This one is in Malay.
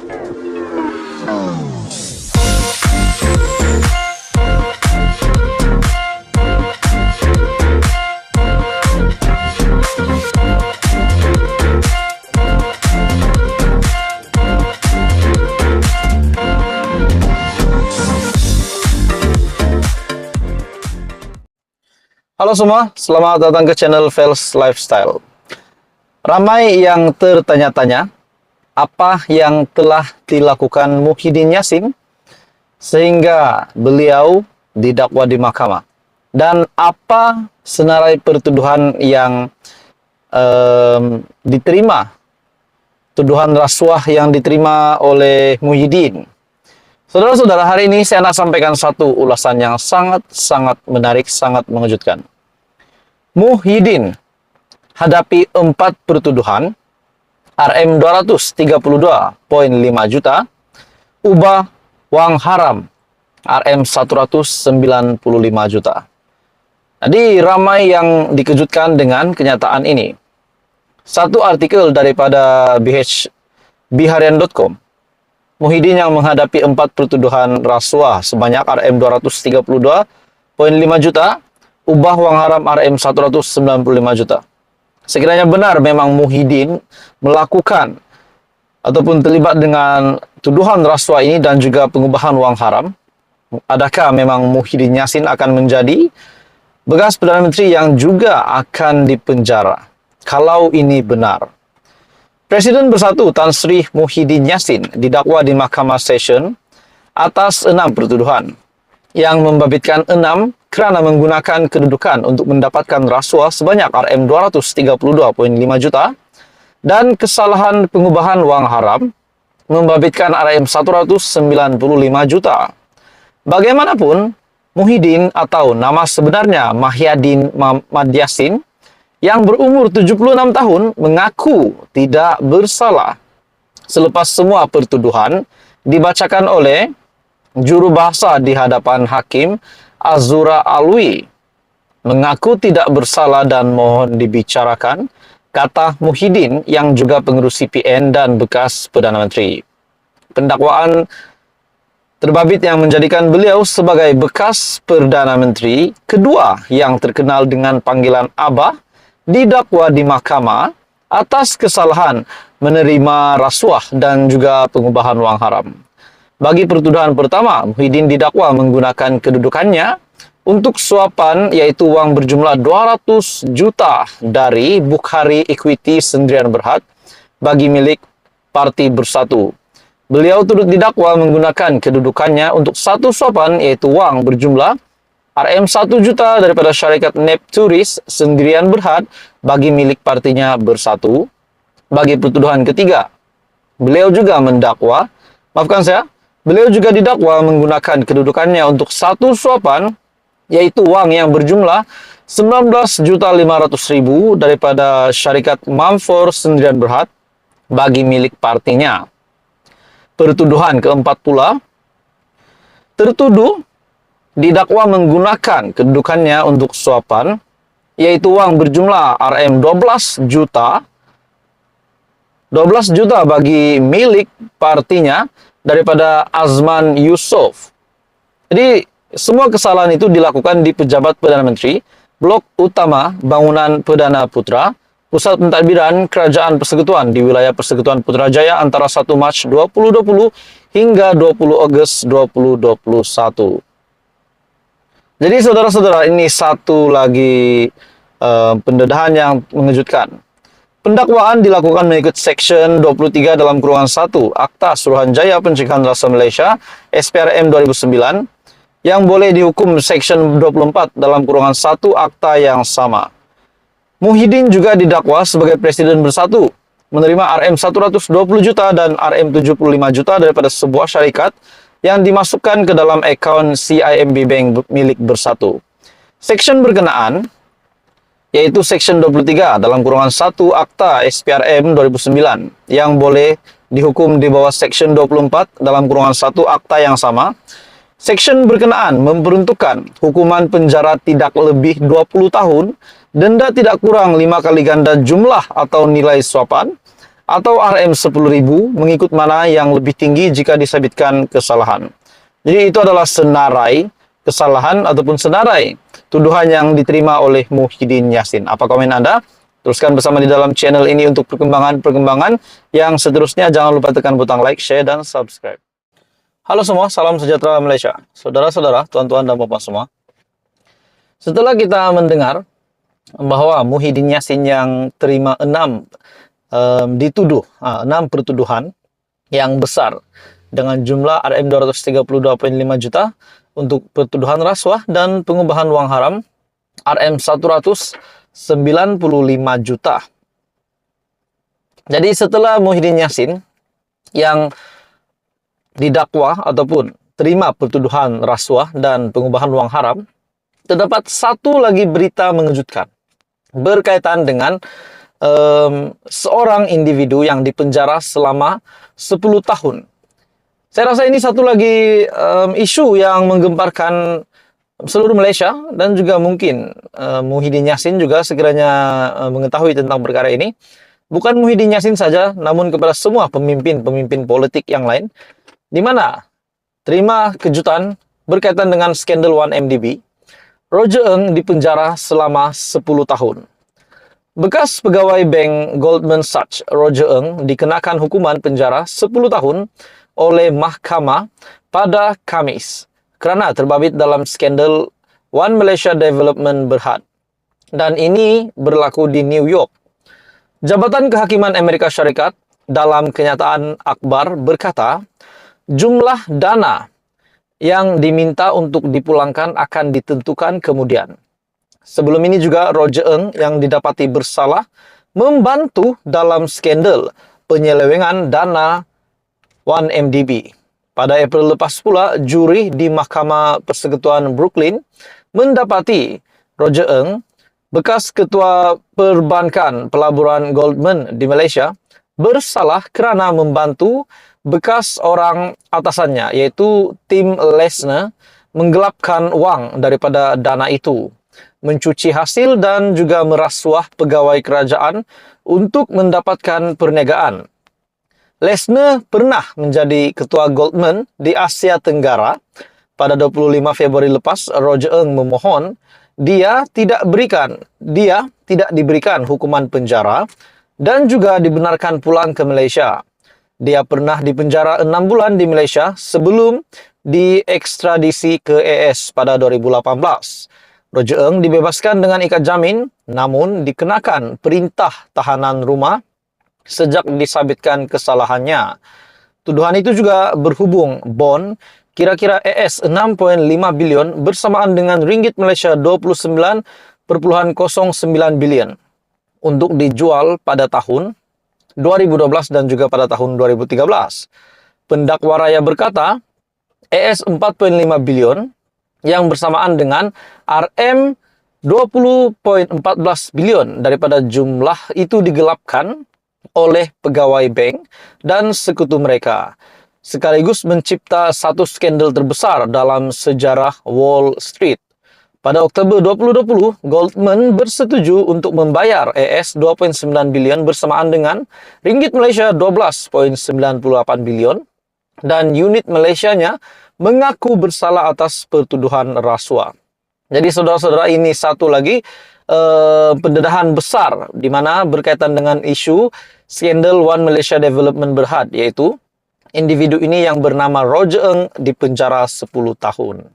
Halo semua, selamat datang ke channel Fels Lifestyle. Ramai yang tertanya-tanya, apa yang telah dilakukan Muhyiddin Yassin sehingga beliau didakwa di mahkamah? Dan apa senarai pertuduhan yang diterima, tuduhan rasuah yang diterima oleh Muhyiddin? Saudara-saudara, hari ini saya nak sampaikan satu ulasan yang sangat menarik, sangat mengejutkan. Muhyiddin hadapi 4 pertuduhan, Rm232.5 juta, ubah wang haram, Rm195 juta. Jadi ramai yang dikejutkan dengan kenyataan ini. Satu artikel daripada biharian.com, Muhyiddin yang menghadapi 4 pertuduhan rasuah sebanyak Rm232.5 juta, ubah wang haram Rm195 juta. Sekiranya benar memang Muhyiddin melakukan ataupun terlibat dengan tuduhan rasuah ini dan juga pengubahan wang haram, adakah memang Muhyiddin Yassin akan menjadi bekas Perdana Menteri yang juga akan dipenjara? Kalau ini benar, Presiden Bersatu Tan Sri Muhyiddin Yassin didakwa di Mahkamah Session atas 6 pertuduhan yang membabitkan 6 kerana menggunakan kedudukan untuk mendapatkan rasuah sebanyak Rm232.5 juta dan kesalahan pengubahan wang haram membabitkan Rm195 juta. Bagaimanapun, Muhyiddin atau nama sebenarnya Mahyadin Mahmad Yassin yang berumur 76 tahun mengaku tidak bersalah selepas semua pertuduhan dibacakan oleh juru bahasa di hadapan Hakim Azura Alwi. Mengaku tidak bersalah dan mohon dibicarakan, kata Muhyiddin yang juga pengurus CPN dan bekas Perdana Menteri. Pendakwaan terbabit yang menjadikan beliau sebagai bekas Perdana Menteri kedua yang terkenal dengan panggilan Abah didakwa di mahkamah atas kesalahan menerima rasuah dan juga pengubahan wang haram. Bagi pertuduhan pertama, Muhyiddin didakwa menggunakan kedudukannya untuk suapan, yaitu wang berjumlah 200 juta dari Bukhari Equity Sendirian Berhad bagi milik Parti Bersatu. Beliau turut didakwa menggunakan kedudukannya untuk satu suapan, yaitu wang berjumlah Rm1 juta daripada syarikat Nepturis Sendirian Berhad bagi milik partinya Bersatu. Bagi pertuduhan ketiga, beliau juga didakwa menggunakan kedudukannya untuk satu suapan, yaitu wang yang berjumlah 19.500.000 daripada syarikat Mamfor Sendirian Berhad bagi milik partinya. Pertuduhan keempat pula, tertuduh didakwa menggunakan kedudukannya untuk suapan, yaitu wang berjumlah Rm12 juta bagi milik partinya daripada Azman Yusof. Jadi, semua kesalahan itu dilakukan di Pejabat Perdana Menteri, Blok Utama Bangunan Perdana Putra, Pusat Pentadbiran Kerajaan Persekutuan di wilayah Persekutuan Putrajaya antara 1 Mac 2020 hingga 20 Ogos 2021. Jadi saudara-saudara, ini satu lagi pendedahan yang mengejutkan. Pendakwaan dilakukan mengikut Seksyen 23 dalam kurungan 1 Akta Suruhanjaya Pencegahan Rasuah Malaysia SPRM 2009 yang boleh dihukum Seksyen 24 dalam kurungan 1 Akta yang sama. Muhyiddin juga didakwa sebagai Presiden Bersatu menerima Rm120 juta dan Rm75 juta daripada sebuah syarikat yang dimasukkan ke dalam akaun CIMB Bank milik Bersatu. Seksyen berkenaan yaitu Seksyen 23 dalam kurungan 1 Akta SPRM 2009 yang boleh dihukum di bawah Seksyen 24 dalam kurungan 1 Akta yang sama. Seksyen berkenaan memperuntukkan hukuman penjara tidak lebih 20 tahun, denda tidak kurang 5 kali ganda jumlah atau nilai suapan, atau RM10.000 mengikut mana yang lebih tinggi jika disabitkan kesalahan. Jadi itu adalah senarai kesalahan ataupun senarai tuduhan yang diterima oleh Muhyiddin Yassin. Apa komen Anda? Teruskan bersama di dalam channel ini untuk perkembangan-perkembangan yang seterusnya. Jangan lupa tekan butang like, share, dan subscribe. Halo semua, salam sejahtera Malaysia. Saudara-saudara, tuan-tuan dan puan semua. Setelah kita mendengar bahwa Muhyiddin Yassin yang terima 6 pertuduhan yang besar dengan jumlah RM232.5 juta untuk pertuduhan rasuah dan pengubahan wang haram RM195 juta. Jadi setelah Muhyiddin Yassin yang didakwa ataupun terima pertuduhan rasuah dan pengubahan wang haram, terdapat satu lagi berita mengejutkan berkaitan dengan seorang individu yang dipenjara selama 10 tahun. Saya rasa ini satu lagi isu yang menggemparkan seluruh Malaysia dan juga mungkin Muhyiddin Yassin juga sekiranya mengetahui tentang perkara ini. Bukan Muhyiddin Yassin saja, namun kepada semua pemimpin politik yang lain, di mana terima kejutan berkaitan dengan skandal 1MDB, Roger Ng dipenjara selama 10 tahun. Bekas pegawai bank Goldman Sachs, Roger Ng, dikenakan hukuman penjara 10 tahun oleh mahkamah pada Khamis kerana terbabit dalam skandal One Malaysia Development Berhad. Dan ini berlaku di New York. Jabatan Kehakiman Amerika Syarikat dalam kenyataan akhbar berkata, jumlah dana yang diminta untuk dipulangkan akan ditentukan kemudian. Sebelum ini juga Roger Ng yang didapati bersalah membantu dalam skandal penyelewengan dana 1MDB. Pada April lepas pula, juri di Mahkamah Persekutuan Brooklyn mendapati Roger Ng, bekas ketua perbankan pelaburan Goldman di Malaysia, bersalah kerana membantu bekas orang atasannya, yaitu Tim Lesner, menggelapkan wang daripada dana itu, mencuci hasil dan juga merasuah pegawai kerajaan untuk mendapatkan perniagaan. Lesner pernah menjadi ketua Goldman di Asia Tenggara. Pada 25 Februari lepas, Roger Ng memohon dia tidak diberikan hukuman penjara dan juga dibenarkan pulang ke Malaysia. Dia pernah dipenjara 6 bulan di Malaysia sebelum diekstradisi ke AS pada 2018. Roger Ng dibebaskan dengan ikat jamin, namun dikenakan perintah tahanan rumah sejak disabitkan kesalahannya. Tuduhan itu juga berhubung bond kira-kira AS 6.5 bilion bersamaan dengan ringgit Malaysia 29.09 bilion untuk dijual pada tahun 2012 dan juga pada tahun 2013. Pendakwa raya berkata, AS 4.5 bilion yang bersamaan dengan RM 20.14 bilion daripada jumlah itu digelapkan oleh pegawai bank dan sekutu mereka, sekaligus mencipta satu skandal terbesar dalam sejarah Wall Street. Pada Oktober 2020, Goldman bersetuju untuk membayar AS 2.9 bilion bersamaan dengan ringgit Malaysia 12.98 bilion dan unit Malaysianya mengaku bersalah atas pertuduhan rasuah. Jadi saudara-saudara, ini satu lagi pendedahan besar di mana berkaitan dengan isu skandal One Malaysia Development Berhad, yaitu individu ini yang bernama Roger Ng dipenjara 10 tahun.